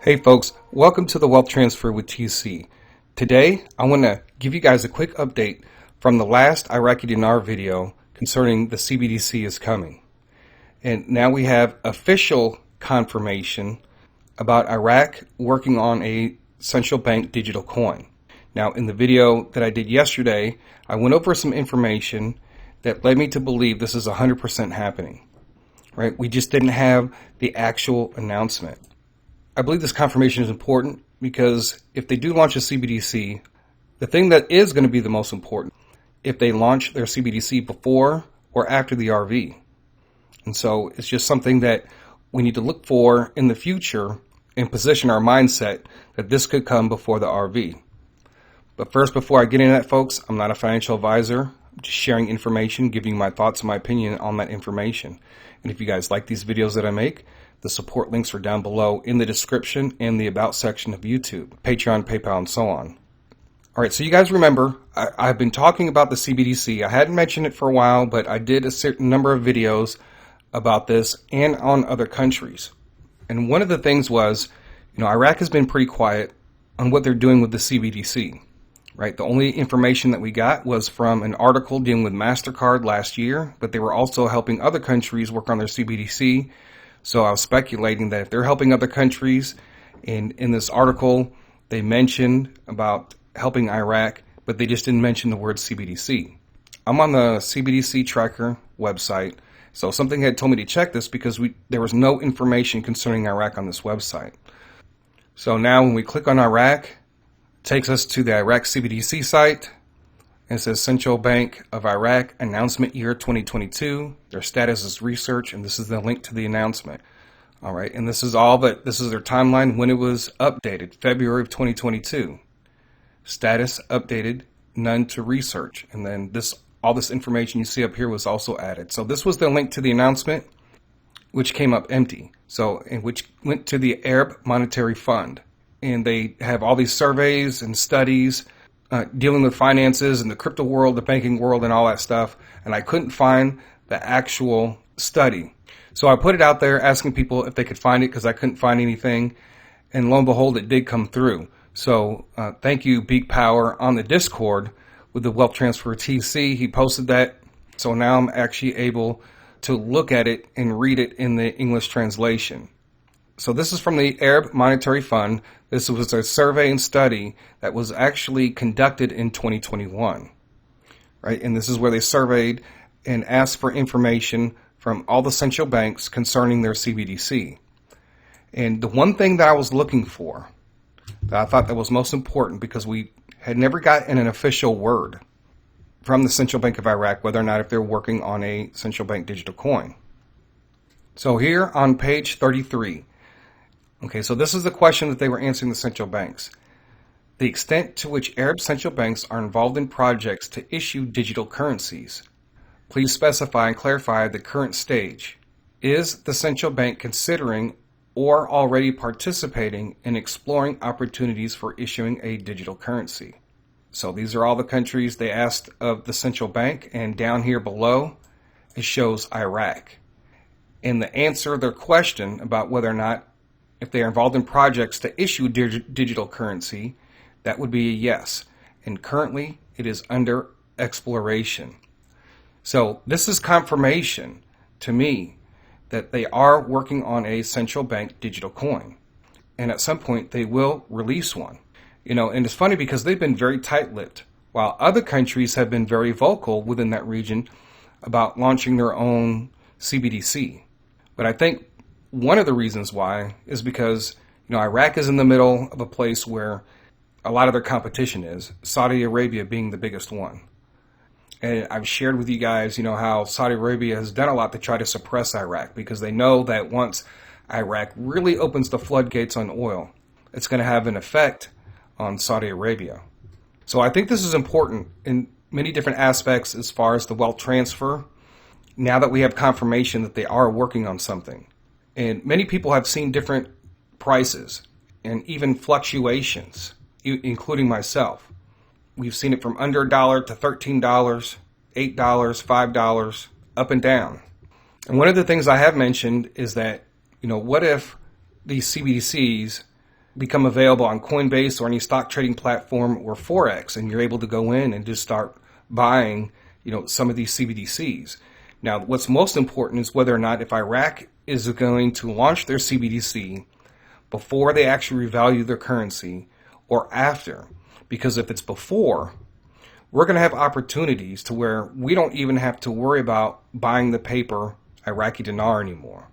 Hey folks, welcome to the Wealth Transfer with TC. Today, I want to give you guys a quick update from the last Iraqi Dinar video concerning the CBDC is coming. And now we have official confirmation about Iraq working on a central bank digital coin. Now, in the video that I did yesterday, I went over some information that led me to believe this is 100% happening. Right? We just didn't have the actual announcement. I believe this confirmation is important because if they do launch a CBDC, the thing that is going to be the most important, if they launch their CBDC before or after the RV. And so it's just something that we need to look for in the future and position our mindset that this could come before the RV. But first, before I get into that, folks, I'm not a financial advisor. I'm just sharing information, giving my thoughts and my opinion on that information. And if you guys like these videos that I make, the support links are down below in the description and the About section of YouTube, Patreon, PayPal, and so on. All right, so you guys remember, I've been talking about the CBDC. I hadn't mentioned it for a while, but I did a certain number of videos about this and on other countries. And one of the things was, Iraq has been pretty quiet on what they're doing with the CBDC, right? The only information that we got was from an article dealing with MasterCard last year, but they were also helping other countries work on their CBDC. So I was speculating that if they're helping other countries, and in this article, they mentioned about helping Iraq, but they just didn't mention the word CBDC. I'm on the CBDC tracker website, so something had told me to check this because there was no information concerning Iraq on this website. So now when we click on Iraq, it takes us to the Iraq CBDC site. And it says Central Bank of Iraq announcement year 2022. Their status is research, and this is the link to the announcement. All right, and this is their timeline when it was updated, February of 2022. Status updated, none to research. And then all this information you see up here was also added. So this was the link to the announcement, which came up empty. Which went to the Arab Monetary Fund. And they have all these surveys and studies dealing with finances and the crypto world, the banking world, and all that stuff. And I couldn't find the actual study. So I put it out there asking people if they could find it because I couldn't find anything. And lo and behold, it did come through. So thank you, Beak Power, on the Discord with the Wealth Transfer TC. He posted that. So now I'm actually able to look at it and read it in the English translation. So this is from the Arab Monetary Fund. This was a survey and study that was actually conducted in 2021, right? And this is where they surveyed and asked for information from all the central banks concerning their CBDC. And the one thing that I was looking for, that I thought that was most important, because we had never gotten an official word from the Central Bank of Iraq, whether or not if they're working on a central bank digital coin. So here on page 33, okay, so this is the question that they were answering the central banks. The extent to which Arab central banks are involved in projects to issue digital currencies. Please specify and clarify the current stage. Is the central bank considering or already participating in exploring opportunities for issuing a digital currency? So these are all the countries they asked of the central bank, and down here below, it shows Iraq. And the answer, their question about whether or not if they are involved in projects to issue digital currency, that would be a yes. And currently, it is under exploration. So this is confirmation to me that they are working on a central bank digital coin. And at some point, they will release one. And it's funny because they've been very tight-lipped, while other countries have been very vocal within that region about launching their own CBDC. But I think one of the reasons why is because, Iraq is in the middle of a place where a lot of their competition is, Saudi Arabia being the biggest one. And I've shared with you guys, how Saudi Arabia has done a lot to try to suppress Iraq because they know that once Iraq really opens the floodgates on oil, it's going to have an effect on Saudi Arabia. So I think this is important in many different aspects as far as the wealth transfer, now that we have confirmation that they are working on something. And many people have seen different prices and even fluctuations, including myself. We've seen it from under $1 to $13, $8, $5, up and down. And one of the things I have mentioned is that, what if these CBDCs become available on Coinbase or any stock trading platform or Forex, and you're able to go in and just start buying, some of these CBDCs. Now, what's most important is whether or not if Iraq is going to launch their CBDC before they actually revalue their currency or after. Because if it's before, we're going to have opportunities to where we don't even have to worry about buying the paper Iraqi dinar anymore.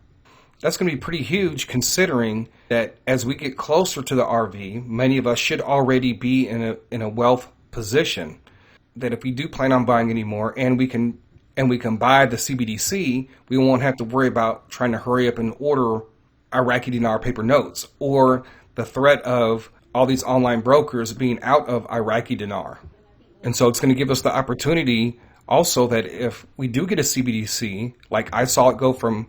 That's going to be pretty huge, considering that as we get closer to the RV, many of us should already be in a wealth position. That if we do plan on buying anymore and we can buy the CBDC, we won't have to worry about trying to hurry up and order Iraqi dinar paper notes, or the threat of all these online brokers being out of Iraqi dinar. And so it's going to give us the opportunity also that if we do get a CBDC, like I saw it go from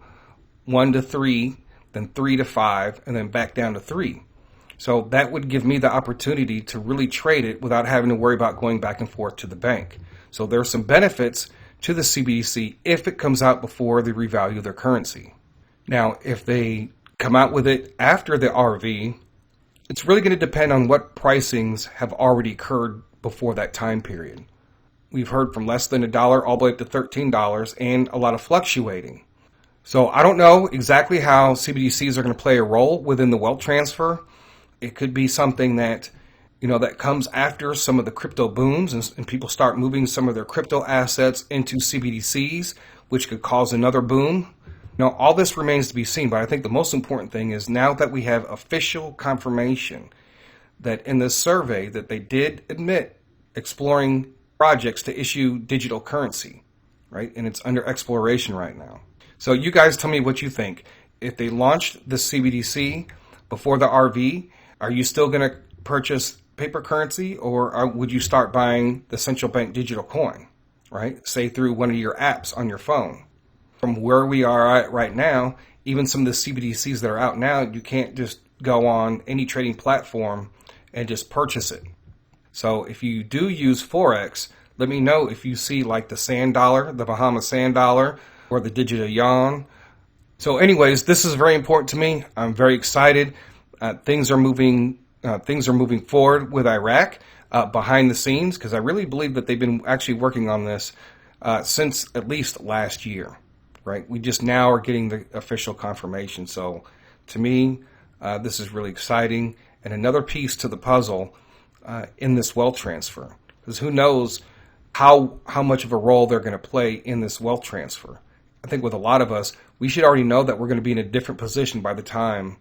1 to 3, then 3 to 5, and then back down to 3. So that would give me the opportunity to really trade it without having to worry about going back and forth to the bank. So there's some benefits to the CBDC if it comes out before they revalue their currency. Now, if they come out with it after the RV, it's really going to depend on what pricings have already occurred before that time period. We've heard from less than $1 all the way up to $13 and a lot of fluctuating. So I don't know exactly how CBDCs are going to play a role within the wealth transfer. It could be something that, that comes after some of the crypto booms and people start moving some of their crypto assets into CBDCs, which could cause another boom. Now, all this remains to be seen, but I think the most important thing is now that we have official confirmation that in this survey that they did admit exploring projects to issue digital currency, right? And it's under exploration right now. So you guys tell me what you think. If they launched the CBDC before the RV, are you still going to purchase paper currency, or would you start buying the central bank digital coin, right? Say through one of your apps on your phone. From where we are at right now, even some of the CBDCs that are out now, you can't just go on any trading platform and just purchase it. So if you do use Forex, let me know if you see like the sand dollar, the Bahama sand dollar, or the digital yuan. So anyways, this is very important to me. I'm very excited. Things are moving forward with Iraq behind the scenes, because I really believe that they've been actually working on this since at least last year, right? We just now are getting the official confirmation. So to me, this is really exciting and another piece to the puzzle in this wealth transfer, because who knows how much of a role they're going to play in this wealth transfer. I think with a lot of us, we should already know that we're going to be in a different position by the time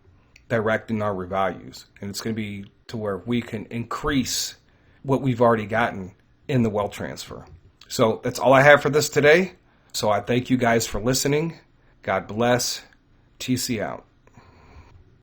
that Iraq dinar revalues. And it's going to be to where we can increase what we've already gotten in the wealth transfer. So that's all I have for this today. So I thank you guys for listening. God bless. TC out.